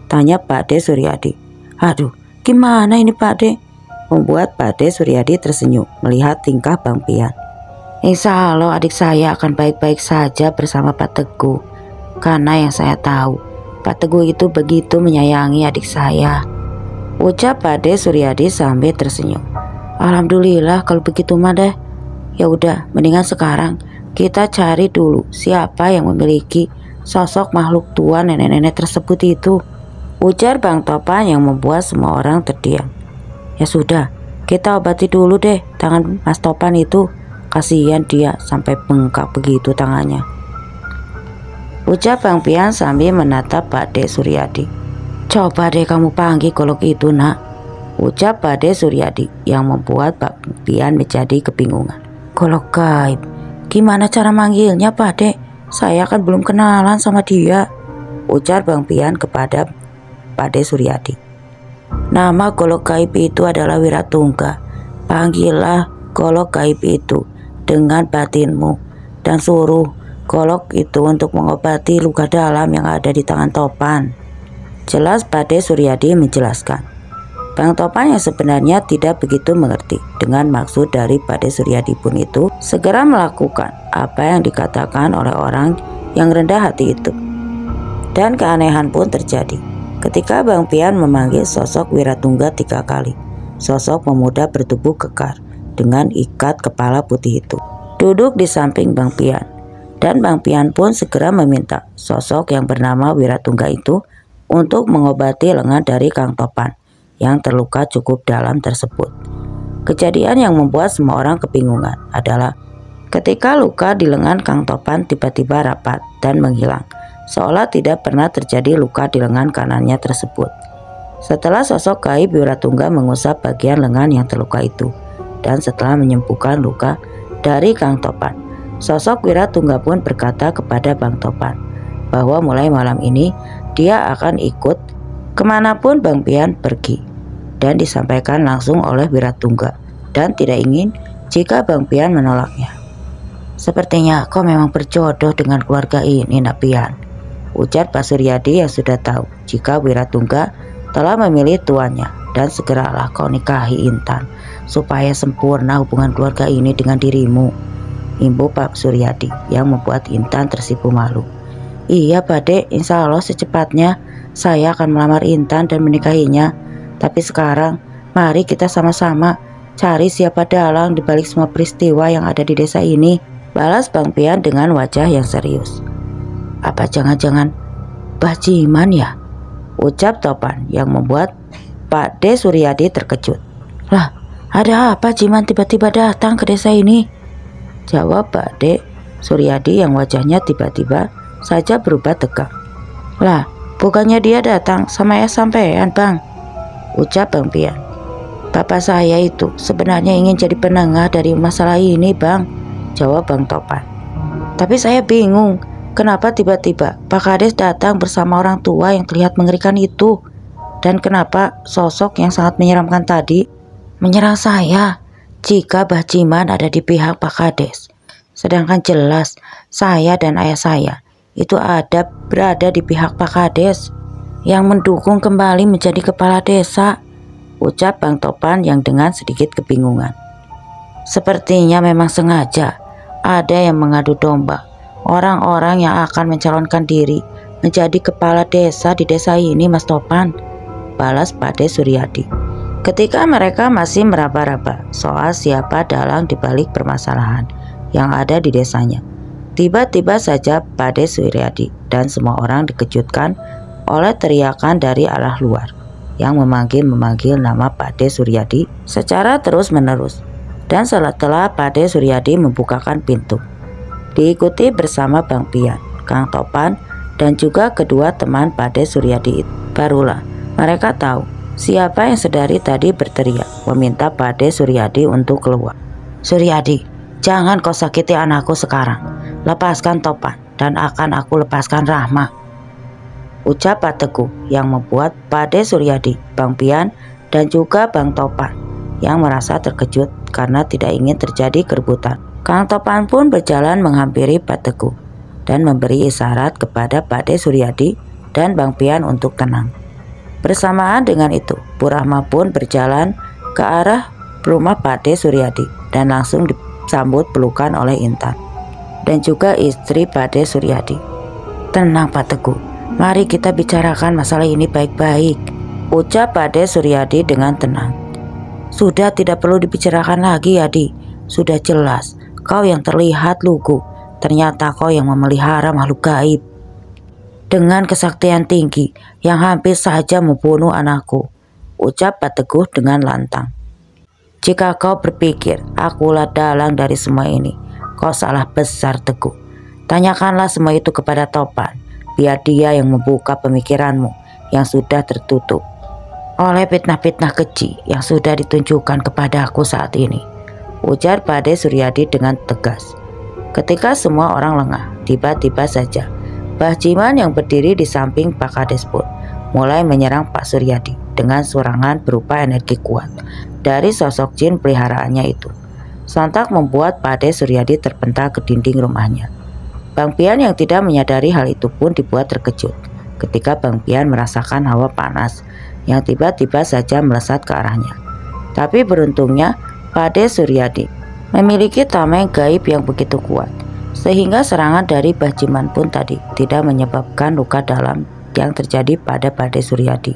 Tanya Pak De Suryadi. Aduh, gimana ini Pak De? Membuat Pak De Suryadi tersenyum melihat tingkah Bang Pian. Insya Allah adik saya akan baik-baik saja bersama Pak Teguh. Karena yang saya tahu, Pak Teguh itu begitu menyayangi adik saya, ucap Pak De Suryadi sambil tersenyum. Alhamdulillah kalau begitu mah deh. Ya udah, mendingan sekarang kita cari dulu siapa yang memiliki sosok makhluk tua nenek-nenek tersebut itu, ujar Bang Topan yang membuat semua orang terdiam. Ya sudah, kita obati dulu deh tangan Mas Topan itu. Kasihan dia sampai bengkak begitu tangannya, ucap Bang Pian sambil menatap Pak De Suryadi. Coba deh kamu panggil golok itu nak, ucap Pak De Suryadi yang membuat Bang Pian menjadi kebingungan. Golok gaib, gimana cara manggilnya Pak De? Saya kan belum kenalan sama dia, ujar Bang Pian kepada Pak De Suryadi. Nama golok gaib itu adalah Wiratungga. Panggillah golok gaib itu dengan batinmu dan suruh golok itu untuk mengobati luka dalam yang ada di tangan Topan, jelas Pak De Suryadi menjelaskan. Bang Topan yang sebenarnya tidak begitu mengerti dengan maksud dari Pak De Suryadi pun itu segera melakukan apa yang dikatakan oleh orang yang rendah hati itu. Dan keanehan pun terjadi ketika Bang Pian memanggil sosok Wiratungga 3 kali. Sosok pemuda bertubuh kekar dengan ikat kepala putih itu duduk di samping Bang Pian, dan Bang Pian pun segera meminta sosok yang bernama Wiratungga itu untuk mengobati lengan dari Kang Topan yang terluka cukup dalam tersebut. Kejadian yang membuat semua orang kebingungan adalah ketika luka di lengan Kang Topan tiba-tiba rapat dan menghilang, seolah tidak pernah terjadi luka di lengan kanannya tersebut. Setelah sosok gaib Wiratungga mengusap bagian lengan yang terluka itu, dan setelah menyembuhkan luka dari Kang Topan, sosok Wiratungga pun berkata kepada Bang Topan bahwa mulai malam ini dia akan ikut kemanapun Bang Pian pergi, dan disampaikan langsung oleh Wiratungga dan tidak ingin jika Bang Pian menolaknya. Sepertinya kau memang berjodoh dengan keluarga ini nak Pian, ujar Pak Suryadi yang sudah tahu jika Wiratungga telah memilih tuannya, dan segeralah kau nikahi Intan supaya sempurna hubungan keluarga ini dengan dirimu, imbu Pak Suryadi yang membuat Intan tersipu malu. Iya Pak De, insya Allah secepatnya saya akan melamar Intan dan menikahinya. Tapi sekarang mari kita sama-sama cari siapa dalang dibalik semua peristiwa yang ada di desa ini, balas Bang Pian dengan wajah yang serius. Apa jangan-jangan Mbah Jiman ya, ucap Topan yang membuat Pak De Suryadi terkejut. Lah, ada apa Jiman tiba-tiba datang ke desa ini? Jawab Pak De Suryadi yang wajahnya tiba-tiba saja berubah tegang. Lah, bukannya dia datang sama ya sampean bang, ucap Bang Pian. Bapak saya itu sebenarnya ingin jadi penengah dari masalah ini bang, jawab Bang Topan. Tapi saya bingung, kenapa tiba-tiba Pak Kades datang bersama orang tua yang terlihat mengerikan itu, dan kenapa sosok yang sangat menyeramkan tadi menyerang saya jika Mbah Jiman ada di pihak Pak Kades, sedangkan jelas saya dan ayah saya itu berada di pihak Pak Kades yang mendukung kembali menjadi kepala desa, ucap Bang Topan yang dengan sedikit kebingungan. Sepertinya memang sengaja ada yang mengadu domba orang-orang yang akan mencalonkan diri menjadi kepala desa di desa ini Mas Topan, balas Pak De Suryadi. Ketika mereka masih meraba-raba soal siapa dalang dibalik permasalahan yang ada di desanya, tiba-tiba saja Pak De Suryadi dan semua orang dikejutkan oleh teriakan dari arah luar yang memanggil nama Pak De Suryadi secara terus-menerus. Dan setelah Pak De Suryadi membukakan pintu, diikuti bersama Bang Pian, Kang Topan, dan juga kedua teman Pak De Suryadi itu, barulah mereka tahu Siapa yang sedari tadi berteriak meminta Pade Suryadi untuk keluar. "Suryadi, jangan kau sakiti anakku sekarang. Lepaskan Topan dan akan aku lepaskan Rahma," ucap Pak Teguh yang membuat Pade Suryadi, Bang Pian, dan juga Bang Topan yang merasa terkejut karena tidak ingin terjadi keributan. Kang Topan pun berjalan menghampiri Pak Teguh dan memberi isyarat kepada Pade Suryadi dan Bang Pian untuk tenang. Bersamaan dengan itu, Bu Rahma pun berjalan ke arah rumah Pade Suryadi dan langsung disambut pelukan oleh Intan dan juga istri Pade Suryadi. "Tenang Pak Teguh, mari kita bicarakan masalah ini baik-baik," ucap Pade Suryadi dengan tenang. "Sudah tidak perlu dibicarakan lagi, Adi. Sudah jelas kau yang terlihat lugu. Ternyata kau yang memelihara makhluk gaib dengan kesaktian tinggi yang hampir saja membunuh anakku," ucap Pak Teguh dengan lantang. "Jika kau berpikir akulah dalang dari semua ini, kau salah besar, Teguh. Tanyakanlah semua itu kepada Topan, biar dia yang membuka pemikiranmu yang sudah tertutup oleh fitnah-fitnah keji yang sudah ditunjukkan kepada aku saat ini," ujar Pade Suryadi dengan tegas. Ketika semua orang lengah, tiba-tiba saja Mbah Jiman yang berdiri di samping Pak Kades pun mulai menyerang Pak Suryadi dengan serangan berupa energi kuat dari sosok jin peliharaannya itu. Sontak membuat Pade Suryadi terpental ke dinding rumahnya. Bang Pian yang tidak menyadari hal itu pun dibuat terkejut ketika Bang Pian merasakan hawa panas yang tiba-tiba saja melesat ke arahnya. Tapi beruntungnya Pade Suryadi memiliki tameng gaib yang begitu kuat, sehingga serangan dari Mbah Jiman pun tadi tidak menyebabkan luka dalam yang terjadi pada Pade Suryadi.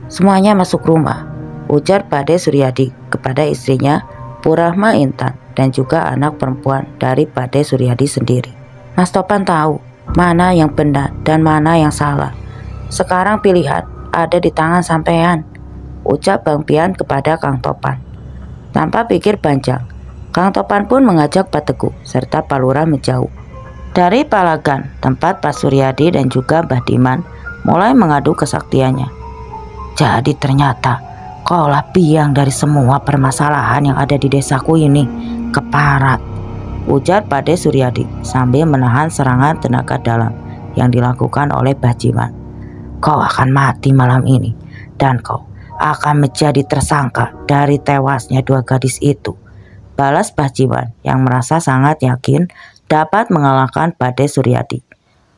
"Semuanya masuk rumah," ujar Pade Suryadi kepada istrinya Bu Rahma, Intan, dan juga anak perempuan dari Pade Suryadi sendiri. "Mas Topan tahu mana yang benar dan mana yang salah. Sekarang pilihan ada di tangan sampean," ucap Bang Pian kepada Kang Topan. Tanpa pikir panjang, Kang Topan pun mengajak Pak Teguh serta Pak Lurah menjauh dari palagan tempat Pak Suryadi dan juga Mbah Diman mulai mengadu kesaktiannya. "Jadi ternyata kaulah biang dari semua permasalahan yang ada di desaku ini, keparat," ujar Pade Suryadi sambil menahan serangan tenaga dalam yang dilakukan oleh Mbah Jiman. "Kau akan mati malam ini dan kau akan menjadi tersangka dari tewasnya dua gadis itu," balas Mbah Jiman yang merasa sangat yakin dapat mengalahkan Pade Suryadi.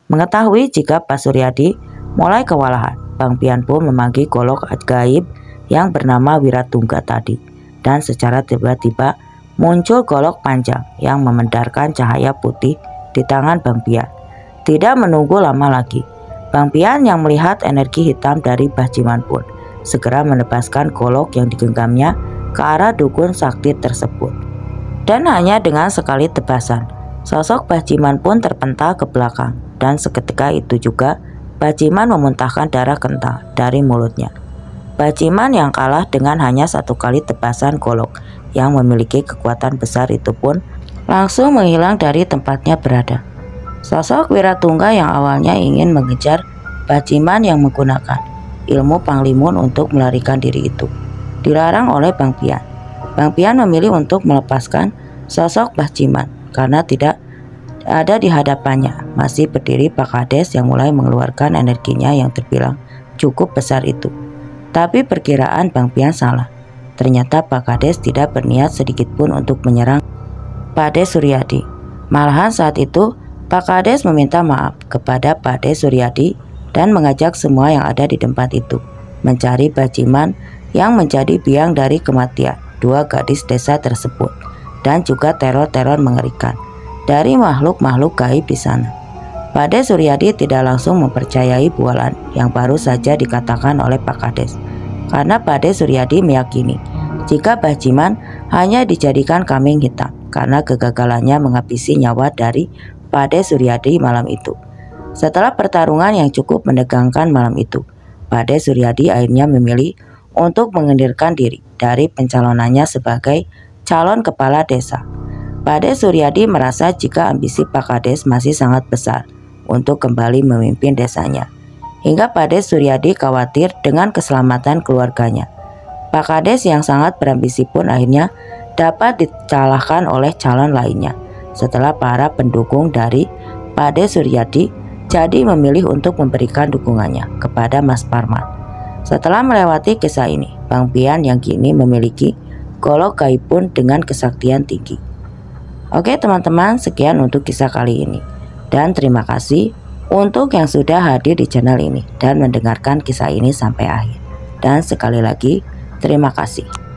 Mengetahui jika Pak Suryadi mulai kewalahan, Bang Pian pun memanggil golok gaib yang bernama Wiratungga tadi, dan secara tiba-tiba muncul golok panjang yang memendarkan cahaya putih di tangan Bang Pian. Tidak menunggu lama lagi, Bang Pian yang melihat energi hitam dari Mbah Jiman pun segera menebaskan golok yang digenggamnya ke arah dukun sakti tersebut. Dan hanya dengan sekali tebasan, sosok Mbah Jiman pun terpental ke belakang, dan seketika itu juga Mbah Jiman memuntahkan darah kental dari mulutnya. Mbah Jiman yang kalah dengan hanya satu kali tebasan golok yang memiliki kekuatan besar itu pun langsung menghilang dari tempatnya berada. Sosok Wiratungga yang awalnya ingin mengejar Mbah Jiman yang menggunakan ilmu Panglimun untuk melarikan diri itu dilarang oleh Bang Pian. Bang Pian memilih untuk melepaskan sosok Mbah Jiman karena tidak ada di hadapannya masih berdiri Pak Kades yang mulai mengeluarkan energinya yang terbilang cukup besar itu. Tapi perkiraan Bang Pian salah. Ternyata Pak Kades tidak berniat sedikit pun untuk menyerang Pade Suryadi. Malahan saat itu Pak Kades meminta maaf kepada Pade Suryadi dan mengajak semua yang ada di tempat itu mencari Mbah Jiman yang menjadi biang dari kematian dua gadis desa tersebut, dan juga teror-teror mengerikan dari makhluk-makhluk gaib di sana. Pade Suryadi tidak langsung mempercayai bualan yang baru saja dikatakan oleh Pak Kades, karena Pade Suryadi meyakini jika Mbah Jiman hanya dijadikan kambing hitam karena kegagalannya menghabisi nyawa dari Pade Suryadi malam itu. Setelah pertarungan yang cukup menegangkan malam itu, Pade Suryadi akhirnya memilih untuk mengundur diri dari pencalonannya sebagai calon kepala desa. Pade Suryadi merasa jika ambisi Pak Kades masih sangat besar untuk kembali memimpin desanya. hingga Pak Kades Suryadi khawatir dengan keselamatan keluarganya. Pak Kades yang sangat berambisi pun akhirnya dapat dikalahkan oleh calon lainnya setelah para pendukung dari Pak Kades Suryadi jadi memilih untuk memberikan dukungannya kepada Mas Parman. Setelah melewati kisah ini, Bang Pian yang kini memiliki golok gaib pun dengan kesaktian tinggi. Oke teman-teman, sekian untuk kisah kali ini. Dan terima kasih untuk yang sudah hadir di channel ini dan mendengarkan kisah ini sampai akhir. Dan sekali lagi, terima kasih.